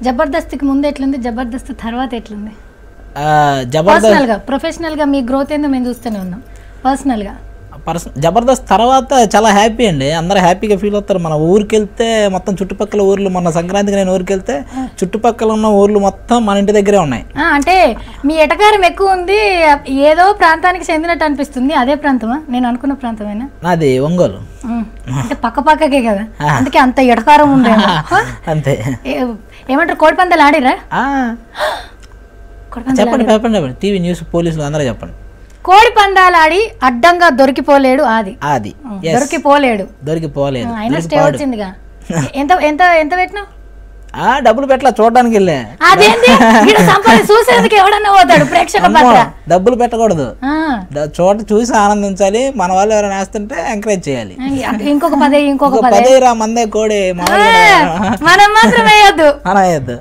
జబర్దస్త్కి ముందు ఎట్లుంది, జబర్దస్త్ తర్వాత ఎట్లుంది? జబర్దస్త్ ప్రొఫెషనల్గా మీ గ్రోత్ ఏందో మేము చూస్తూనే ఉన్నాం. పర్సనల్గా జబర్దస్త్ తర్వాత చాలా హ్యాపీ అండి, అందరూ హ్యాపీగా ఫీల్ అవుతారు. మన ఊరికి వెళ్తే మొత్తం చుట్టుపక్కల ఊర్లు, మొన్న సంక్రాంతికి నేను ఊరికి వెళ్తే చుట్టుపక్కల ఉన్న ఊర్లు మొత్తం మన ఇంటి దగ్గరే ఉన్నాయి. అంటే మీ ఎటకారం ఎక్కువ ఉంది, ఏదో ప్రాంతానికి చెందినట్టు అనిపిస్తుంది. అదే ప్రాంతమా? నేను అనుకున్న ప్రాంతమేనా? నాది ఒంగోలు. అంటే పక్క పక్కకే కదా, అందుకే అంత ఎటకారం ఉండే. అంతే. ఏమంటారు, కోడిపందాలు ఆడిరా? చెప్పండి చెప్పండి, టీవీ న్యూస్ పోలీసులు అందరూ చెప్పండి. కోడి పందాలు ఆడి అడ్డంగా దొరికిపోలేడు. అది దొరికిపోలేదు. అయినా స్టే వచ్చిందిగా. ఎంత ఎంత ఎంత పెట్టినావు? డబ్బులు పెట్టలా, చూడడానికి వెళ్ళే. అదేంటి చూసేందుకు ఎవడన్నా పోతాడు ప్రేక్షక పాత్ర? డబ్బులు పెట్టకూడదు, చూసి ఆనందించాలి. మన వాళ్ళు ఎవరైనా వేస్తుంటే ఎంకరేజ్ చేయాలి. ఇంకొక 10 రా మందే కోడి, మనం మాత్రం వేయద్దు. మనం వేయద్దు.